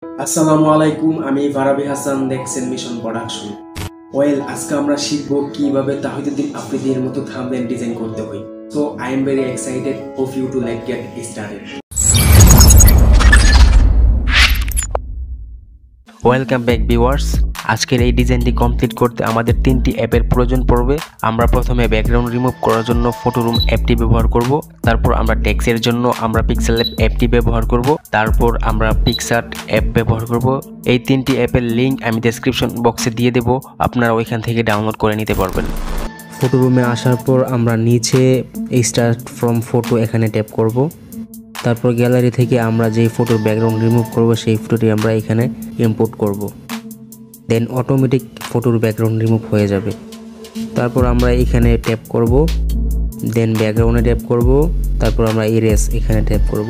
আসসালামু আলাইকুম, আমি ফারাবি হাসান, দেখছেন মিশন প্রোডাকশন। আজকে আমরা শিখব কিভাবে তাওহীদ আফ্রিদির মতো থাম্বনেল ডিজাইন করতে হয়। So I am very excited of you to get started. Welcome back viewers. আজকের এই ডিজাইনটি কমপ্লিট করতে আমাদের তিনটি অ্যাপের প্রয়োজন পড়বে। আমরা প্রথমে ব্যাকগ্রাউন্ড রিমুভ করার জন্য ফটোরুম অ্যাপটি ব্যবহার করব। তারপর আমরা টেক্সটের জন্য আমরা পিক্সেল অ্যাপটি ব্যবহার করব। তারপর আমরা পিকচার্ট অ্যাপ ব্যবহার করব। এই তিনটি অ্যাপের লিঙ্ক আমি ডেসক্রিপশন বক্সে দিয়ে দেব, আপনারা ওইখান থেকে ডাউনলোড করে নিতে পারবেন। ফটোরুমে আসার পর আমরা নিচে স্টার্ট ফ্রম ফটো এখানে ট্যাপ করব। তারপর গ্যালারি থেকে আমরা যেই ফটোর ব্যাকগ্রাউন্ড রিমুভ করব সেই ফটোটি আমরা এখানে ইম্পোর্ট করব। দেন অটোমেটিক ফটোর ব্যাকগ্রাউন্ড রিমুভ হয়ে যাবে। তারপর আমরা এখানে ট্যাপ করব, দেন ব্যাকগ্রাউন্ডে ট্যাপ করব, তারপর আমরা ইরেজ এখানে ট্যাপ করব।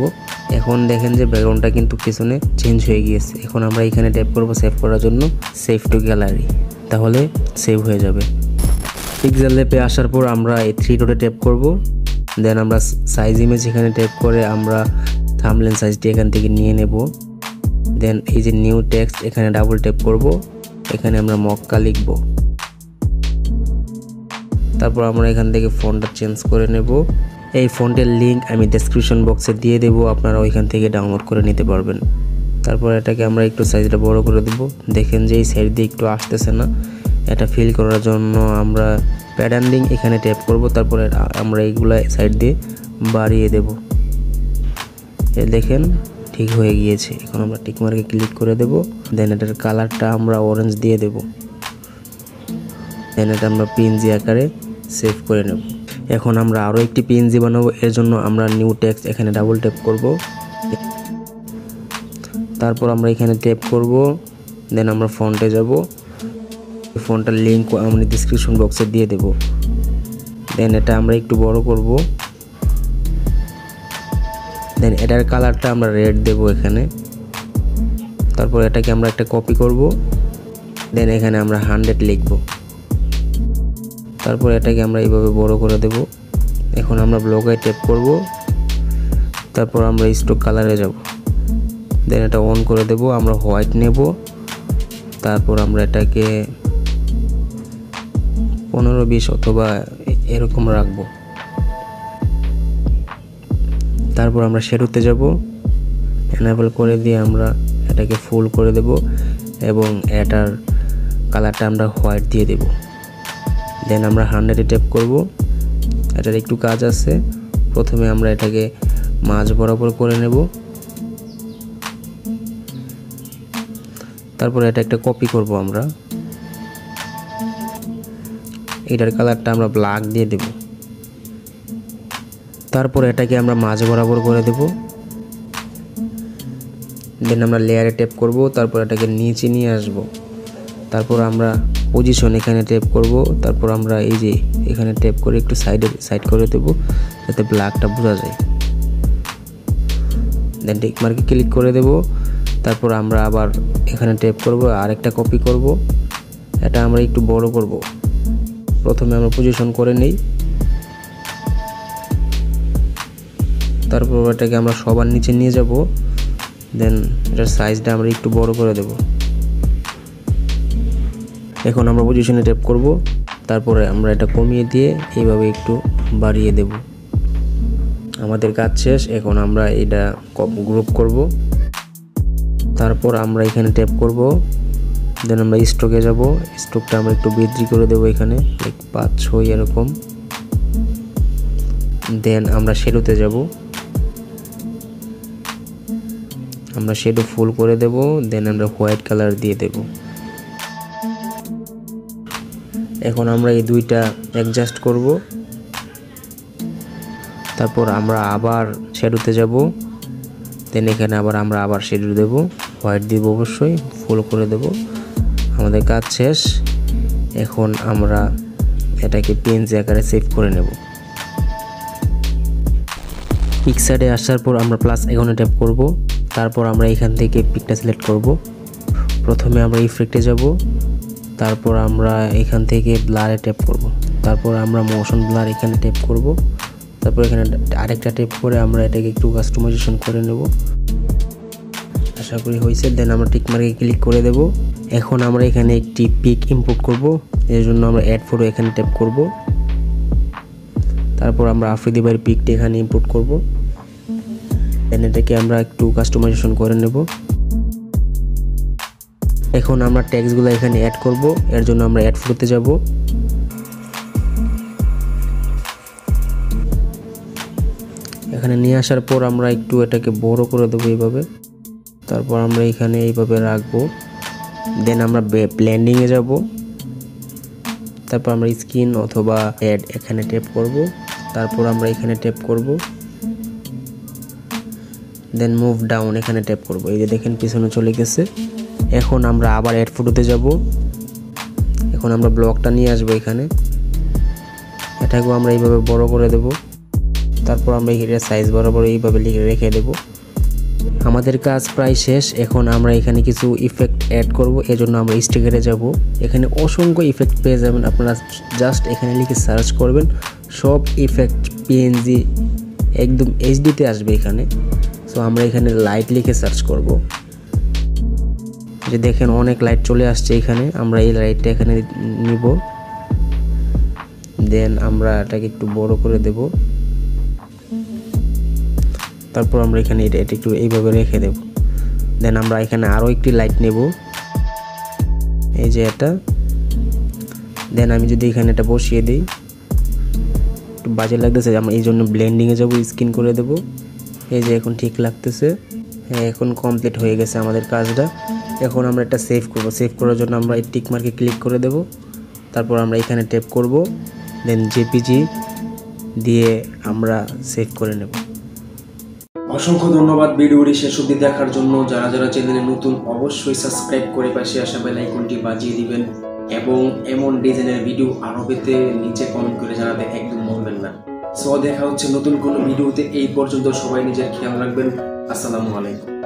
এখন দেখেন যে ব্যাকগ্রাউন্ডটা কিন্তু পিছনে চেঞ্জ হয়ে গিয়েছে। এখন আমরা এখানে ট্যাপ করব সেভ করার জন্য, সেভ টু গ্যালারি, তাহলে সেভ হয়ে যাবে। পিক্সেল ল্যাবে আসার পর আমরা এই থ্রি ডটে ট্যাপ করব। দেন আমরা সাইজ ইমেজ এখানে ট্যাপ করে আমরা থাম্বনেল সাইজটি এখান থেকে নিয়ে নেব। দেন এই যে নিউ টেক্সট এখানে ডাবল ট্যাপ করব, এখানে আমরা মক্কা লিখব। তারপর আমরা এখান থেকে ফন্টটা চেঞ্জ করে নেব। এই ফন্টের লিঙ্ক আমি ডেসক্রিপশন বক্সে দিয়ে দেব, আপনারা ওইখান থেকে ডাউনলোড করে নিতে পারবেন। তারপর এটাকে আমরা একটু সাইজটা বড় করে দেব। দেখেন যে এই সাইড দিয়ে একটু আসতেছে না, এটা ফিল করার জন্য আমরা প্যাডান্ডিং এখানে ট্যাপ করব। তারপরে আমরা এইগুলা সাইড দিয়ে বাড়িয়ে দেব। দেখেন ঠিক হয়ে গিয়েছে। এখন আমরা টিক মার্কে ক্লিক করে দেব। দেন এটার কালারটা আমরা অরেঞ্জ দিয়ে দেব। দেন এটা আমরা পিএনজি আকারে সেভ করে নেব। এখন আমরা আরও একটি পিএনজি বানাবো। এর জন্য আমরা নিউ টেক্সট এখানে ডাবল ট্যাপ করব। তারপর আমরা এখানে ট্যাপ করব। দেন আমরা ফন্টে যাব। ফন্টের লিঙ্ক আমরা ডেসক্রিপশন বক্সে দিয়ে দেব। দেন এটা আমরা একটু বড় করব। দেন এটার কালারটা আমরা রেড দেব এখানে। তারপর এটাকে আমরা একটা কপি করব। দেন এখানে আমরা 100 লিখব। তারপর এটাকে আমরা এইভাবে বড় করে দেব। এখন আমরা ব্লকে ট্যাপ করব। তারপর আমরা স্ট্রোক কালারে যাব। দেন এটা অন করে দেব। আমরা হোয়াইট নেব। তারপর আমরা এটাকে 15-20 অথবা এরকম রাখবো। তারপর আমরা শ্যাডোতে যাব। এনেবল করে দিয়ে আমরা এটাকে ফুল করে দেব এবং এটার কালারটা আমরা হোয়াইট দিয়ে দেব। দেন আমরা 100-এ ট্যাপ করব। এটার একটু কাজ আছে। প্রথমে আমরা এটাকে মাঝ বরাবর করে নেব। তারপর এটা একটা কপি করব আমরা। এটার কালারটা আমরা ব্ল্যাক দিয়ে দেব। তারপর এটাকে আমরা মাঝ বরাবর করে দেব। দেন আমরা লেয়ারে ট্যাপ করব। তারপর এটাকে নিচে নিয়ে আসব। তারপর আমরা পজিশন এখানে ট্যাপ করব। তারপর আমরা এই যে এখানে ট্যাপ করে একটু সাইড করে দেব যাতে ব্ল্যাকটা বোঝা যায়। দেন টিক মার্কে ক্লিক করে দেব। তারপর আমরা আবার এখানে ট্যাপ করব, আরেকটা কপি করব। এটা আমরা একটু বড় করব। প্রথমে আমরা পজিশন করে নেই। তারপর এটাকে আমরা সবার নিচে নিয়ে যাব। দেন এটার সাইজটা আমরা একটু বড় করে দেব। এখন আমরা পজিশনে ট্যাপ করব। তারপরে আমরা এটা কমিয়ে দিয়ে এইভাবে একটু বাড়িয়ে দেব। আমাদের কাজ শেষ। এখন আমরা এটা গ্রুপ করব। তারপর আমরা এখানে ট্যাপ করব। দেন আমরা স্ট্রোকে যাব। স্ট্রোকটা আমরা একটু বৃদ্ধি করে দেবো এখানে 5-6 এরকম। দেন আমরা শ্যাডোতে যাব। আমরা শ্যাডো ফুল করে দেব। দেন আমরা হোয়াইট কালার দিয়ে দেব। এখন আমরা এই দুইটা অ্যাডজাস্ট করব। তারপর আমরা আবার শ্যাডোতে যাব। দেন এখানে আমরা আবার শ্যাডো দেব, হোয়াইট দিব, অবশ্যই ফুল করে দেব। আমাদের কাজ শেষ। এখন আমরা এটাকে পিএনজি আকারে সেভ করে নেব। পিকচারে আসার পর আমরা প্লাস আইকনে ট্যাপ করব। তারপর আমরা এখান থেকে পিকটা সিলেক্ট করব। প্রথমে আমরা ইফেক্টে যাব। তারপর আমরা এখান থেকে ব্লারে ট্যাপ করব। তারপর আমরা মোশন ব্লার এখানে ট্যাপ করব। তারপর এখানে আরেকটা ট্যাপ করে আমরা এটাকে একটু কাস্টমাইজেশন করে নেব। আশা করি হয়েছে। দেন আমরা টিক মার্কে ক্লিক করে দেব। এখন আমরা এখানে একটি পিক ইম্পোর্ট করব, এর জন্য আমরা অ্যাড ফটো এখানে ট্যাপ করব। তারপর আমরা আফ্রিদি ভাইয়ের পিকটি এখানে ইম্পোর্ট করব। দেন এটাকে আমরা একটু কাস্টমাইজেশন করে নেব। এখন আমরা ট্যাগসগুলো এখানে অ্যাড করব, এর জন্য আমরা অ্যাড ফটোতে যাব। এখানে নিয়ে আসার পর আমরা একটু এটাকে বড় করে দেবো এইভাবে। তারপর আমরা এখানে এইভাবে রাখবো। দেন আমরা ব্লেন্ডিংয়ে যাব। তারপর আমরা স্কিন অথবা অ্যাড এখানে ট্যাপ করব। তারপর আমরা এখানে ট্যাপ করব। দেন মুভ ডাউন এখানে ট্যাপ করব। এই যে দেখেন পিছনে চলে গেছে। এখন আমরা আবার অ্যাড ফটোতে যাব। এখন আমরা ব্লকটা নিয়ে আসবো এখানে, এটাকেও আমরা এইভাবে বড় করে দেব। তারপর আমরা এর সাইজ বরাবর এইভাবে রেখে দেব। আমাদের কাজ প্রায় শেষ। এখন আমরা এখানে কিছু ইফেক্ট অ্যাড করব, এজন্য আমরা স্টিকারে যাব। এখানে অসংখ্য ইফেক্ট পেয়ে যাবেন, আপনারা জাস্ট এখানে লিখে সার্চ করবেন, সব ইফেক্ট পিএনজি একদম এইচডিতে আসবে এখানে। সো আমরা এখানে লাইট লিখে সার্চ করব। যে দেখেন অনেক লাইট চলে আসছে এখানে, আমরা এই লাইটটা এখানে নিব। দেন আমরা এটাকে একটু বড় করে দেব। তারপর আমরা এখানে এটা একটু এইভাবে রেখে দেব। দেন আমরা এখানে আরও একটি লাইট নেব, এই যে এটা। দেন আমি যদি এখানে এটা বসিয়ে দিই, একটু বাজে লাগতেছে, আমরা এই জন্য ব্লেন্ডিংয়ে যাব, স্কিন করে দেব। এই যে এখন ঠিক লাগতেছে। হ্যাঁ, এখন কমপ্লিট হয়ে গেছে আমাদের কাজটা। এখন আমরা এটা সেভ করব। সেভ করার জন্য আমরা এই টিক মার্কে ক্লিক করে দেব। তারপর আমরা এখানে ট্যাপ করব। দেন জেপিজি দিয়ে আমরা সেভ করে নেব। অসংখ্য ধন্যবাদ ভিডিওটি শেষ অবধি দেখার জন্য। যারা যারা চ্যানেলে নতুন অবশ্যই সাবস্ক্রাইব করে পাশে আসা বেল আইকনটি বাজিয়ে দিবেন এবং এমন ডিজাইনের ভিডিও আরও পেতে নিচে কমেন্ট করে জানাতে একদম ভুলবেন না। সো দেখা হচ্ছে নতুন কোনো ভিডিওতে। এই পর্যন্ত সবাই নিজের খেয়াল রাখবেন। আসসালামু আলাইকুম।